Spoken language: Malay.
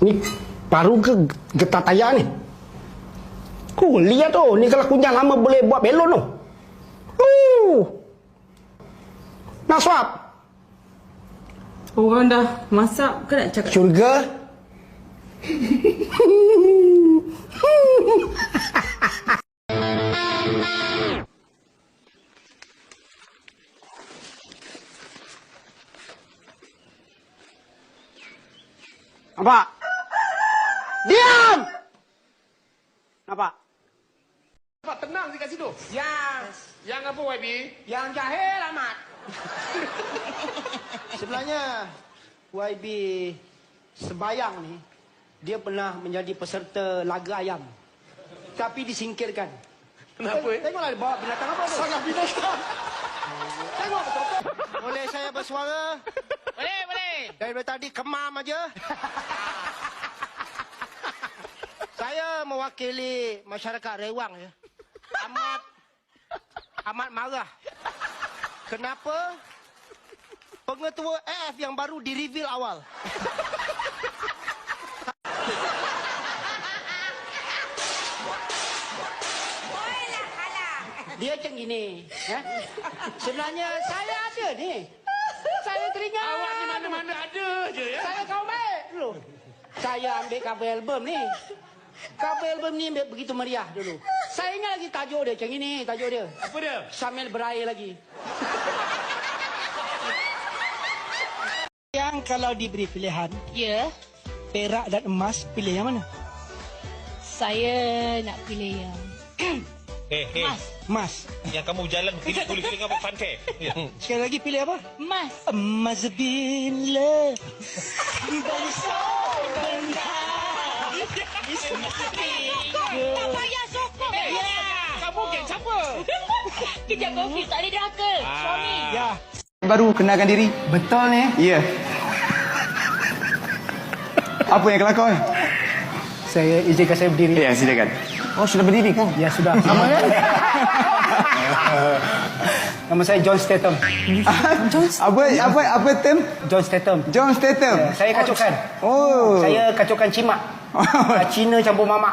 Ni baru ke getah tayar ni? Lihat tu, ni kalau kunyah lama boleh buat belon tu. Nak suap? Orang dah masak ke nak cakap? Syurga? Nampak? Diam! Nampak? Nampak tenang di kat situ. Yang apa YB? Yang jahil amat. Sebenarnya YB Sembayang ni, dia pernah menjadi peserta laga ayam. Tapi disingkirkan. Kenapa? Tengoklah dia bawa binatang apa tu? Sangat binatang. Tengok betul-betul. Boleh saya bersuara? Boleh, boleh. Daripada tadi kemam aja. Saya mewakili masyarakat Rewang ya. Amat marah. Kenapa pengetua AF yang baru di-reveal awal? Dia macam gini. Ya? Sebenarnya saya ada ni. Saya teringat. Awak ni mana-mana ada je ya. Saya kawan baik dulu. Saya ambil cover album ni. Cover album ni begitu meriah dulu. Saya ingat lagi tajuk dia macam ini, tajuk dia. Apa dia? Sambil berair lagi. Yang kalau diberi pilihan, Ya, perak dan emas, pilih yang mana? saya nak pilih yang Emas. Emas. Yang kamu jalan kulit-kulit dengan pantai. Ya. Sekali lagi pilih apa? emas. Emas bila Tak payah sokong. Kamu geng siapa? Kejap konflik tak boleh derhaka. Suami. Ya. Baru kenalkan diri. Betul ni. Ya. Apa yang kelakar ni? Saya izinkan saya berdiri. Ya, silakan. Oh, sudah berdiri kan? Ya, sudah. Nama kan? Nama saya John Statham. Apa term? John Statham. John Statham. Saya kacaukan. Oh. Saya kacaukan cimak. Cina campur mamak.